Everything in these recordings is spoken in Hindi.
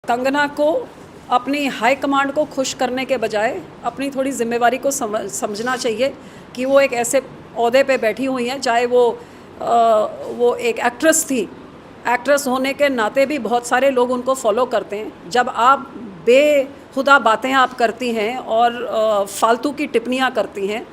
कंगना को अपनी हाई कमांड को खुश करने के बजाय अपनी थोड़ी जिम्मेवारी को समझना चाहिए कि वो एक ऐसे ओहदे पे बैठी हुई हैं, चाहे वो एक एक्ट्रेस थी। एक्ट्रेस होने के नाते भी बहुत सारे लोग उनको फॉलो करते हैं। जब आप बेहुदा बातें आप करती हैं और फालतू की टिप्पणियाँ करती हैं,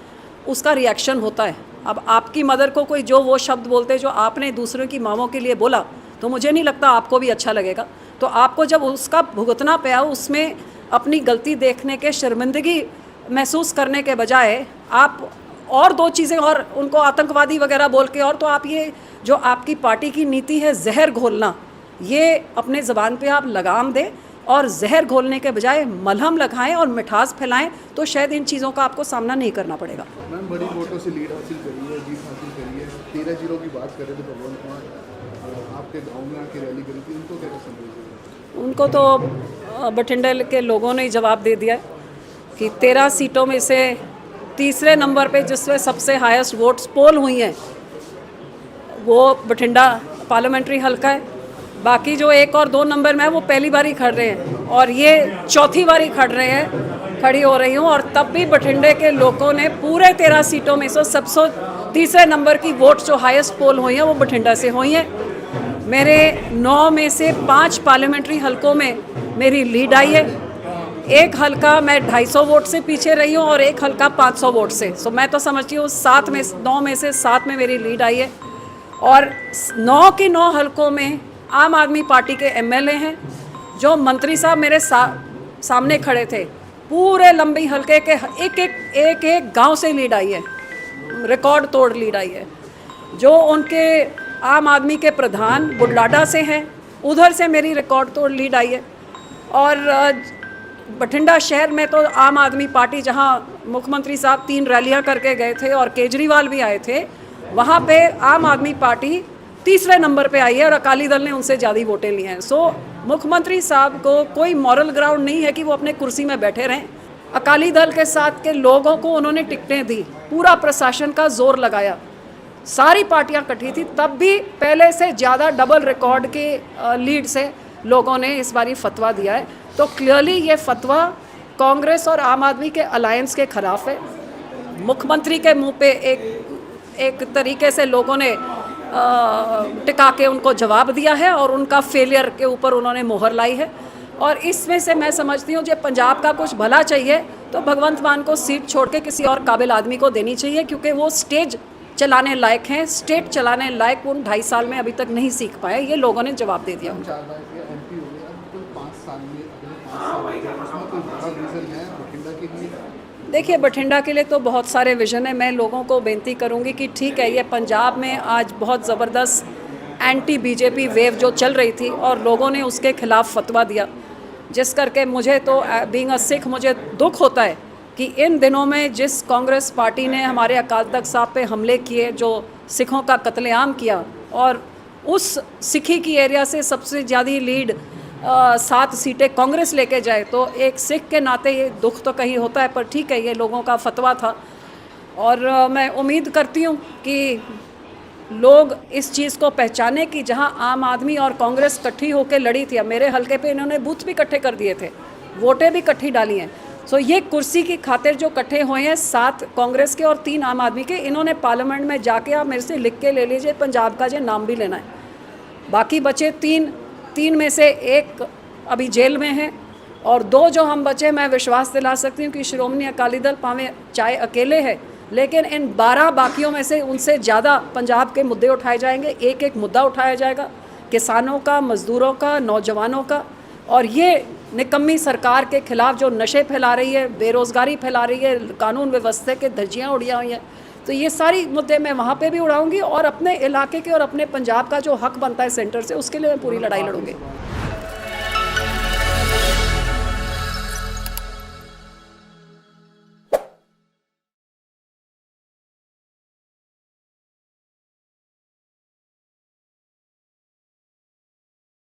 उसका रिएक्शन होता है। अब आपकी मदर को कोई जो वो शब्द बोलते जो आपने दूसरों की मामों के लिए बोला, तो मुझे नहीं लगता आपको भी अच्छा लगेगा। तो आपको जब उसका भुगतना पाया, उसमें अपनी गलती देखने के शर्मिंदगी महसूस करने के बजाय आप और दो चीज़ें और उनको आतंकवादी वगैरह बोल के, और तो आप ये जो आपकी पार्टी की नीति है जहर घोलना, ये अपने ज़बान पे आप लगाम दें और जहर घोलने के बजाय मलहम लगाएं और मिठास फैलाएं, तो शायद इन चीज़ों का आपको सामना नहीं करना पड़ेगा। मैम, बड़ी वोटों से लीड हासिल करी है, जीत हासिल करी है। 13 जिलों की बात करें तो भगवंत मान आपके गांव में आके रैली करी थी, उनको क्या संदेश? उनको तो बठिंडा के लोगों ने जवाब दे दिया कि 13 सीटों में से तीसरे नंबर पे जिसमें सबसे हाईएस्ट वोट्स पोल हुई हैं वो बठिंडा पार्लियामेंट्री हल्का है। बाकी जो 1 और 2 नंबर में है वो पहली बार ही खड़ रहे हैं, और ये चौथी बार ही खड़ी हो रही हूँ। और तब भी बठिंडे के लोगों ने पूरे 13 सीटों में से सबसे तीसरे नंबर की वोट जो हाईएस्ट पोल हुई हैं वो बठिंडा से हुई हैं। मेरे 9 में से 5 पार्लियामेंट्री हलकों में मेरी लीड आई है। एक हलका मैं 250 वोट से पीछे रही हूँ और एक हलका 500 वोट से। सो मैं तो समझती हूँ 9 में से 7 में मेरी लीड आई है। और 9 के 9 हलकों में आम आदमी पार्टी के एमएलए हैं। जो मंत्री साहब मेरे सामने खड़े थे, पूरे लंबी हलके के एक गांव से लीड आई है, रिकॉर्ड तोड़ लीड आई है। जो उनके आम आदमी के प्रधान बुढलाडा से हैं, उधर से मेरी रिकॉर्ड तोड़ लीड आई है। और बठिंडा शहर में तो आम आदमी पार्टी, जहां मुख्यमंत्री साहब 3 रैलियां करके गए थे और केजरीवाल भी आए थे, वहां पे आम आदमी पार्टी तीसरे नंबर पे आई है और अकाली दल ने उनसे ज़्यादा वोटें ली हैं। सो मुख्यमंत्री साहब को कोई मॉरल ग्राउंड नहीं है कि वो अपने कुर्सी में बैठे रहें। अकाली दल के साथ के लोगों को उन्होंने टिकटें दी, पूरा प्रशासन का जोर लगाया, सारी पार्टियां इकट्ठी थी, तब भी पहले से ज़्यादा डबल रिकॉर्ड के लीड से लोगों ने इस बार फतवा दिया है। तो क्लियरली ये फतवा कांग्रेस और आम आदमी के अलायंस के खिलाफ है। मुख्यमंत्री के मुंह पे एक तरीके से लोगों ने टिका के उनको जवाब दिया है और उनका फेलियर के ऊपर उन्होंने मोहर लाई है। और इसमें से मैं समझती हूँ जब पंजाब का कुछ भला चाहिए तो भगवंत मान को सीट छोड़ के किसी और काबिल आदमी को देनी चाहिए, क्योंकि वो स्टेज चलाने लायक हैं। स्टेट चलाने लायक वो 2.5 साल में अभी तक नहीं सीख पाए, ये लोगों ने जवाब दे दिया। 4 बार MP हो गए, अब कोई 5 साल में, अगले 5 साल उसमें कोई बड़ा विजन है बठिंडा के लिए? देखिए, बठिंडा के लिए तो बहुत सारे विजन है। मैं लोगों को बेनती करूंगी कि ठीक है, ये पंजाब में आज बहुत ज़बरदस्त एंटी बीजेपी वेव जो चल रही थी और लोगों ने उसके खिलाफ फतवा दिया, जिस करके मुझे तो बीइंग अ सिख मुझे दुख होता है कि इन दिनों में जिस कांग्रेस पार्टी ने हमारे अकाल तख्त साहब पे हमले किए, जो सिखों का कत्लेआम किया, और उस सिखी की एरिया से सबसे ज़्यादा लीड 7 सीटें कांग्रेस लेके जाए, तो एक सिख के नाते ये दुख तो कहीं होता है। पर ठीक है, ये लोगों का फतवा था और मैं उम्मीद करती हूँ कि लोग इस चीज़ को पहचाने कि जहाँ आम आदमी और कांग्रेस इकट्ठी होकर लड़ी थी, अब मेरे हलके पे इन्होंने बूथ भी इकट्ठे कर दिए थे, वोटें भी इकट्ठी डाली हैं। सो ये कुर्सी की खातिर जो इकट्ठे हुए हैं 7 कांग्रेस के और 3 आम आदमी के, इन्होंने पार्लियामेंट में जाके आप मेरे से लिख के ले लीजिए पंजाब का जो नाम भी लेना है। बाकी बचे 3 में से 1 अभी जेल में है और 2 जो हम बचे, मैं विश्वास दिला सकती हूँ कि श्रोमणी अकाली दल पावे चाहे अकेले है, लेकिन इन 12 बाकियों में से उनसे ज़्यादा पंजाब के मुद्दे उठाए जाएंगे। एक मुद्दा उठाया जाएगा, किसानों का, मज़दूरों का, नौजवानों का, और ये निकम्मी सरकार के खिलाफ जो नशे फैला रही है, बेरोज़गारी फैला रही है, कानून व्यवस्था के धज्जियाँ उड़िया हुई हैं। तो ये सारी मुद्दे मैं वहाँ पे भी उड़ाऊंगी और अपने इलाके के और अपने पंजाब का जो हक बनता है सेंटर से, उसके लिए मैं पूरी लड़ाई लड़ूंगी।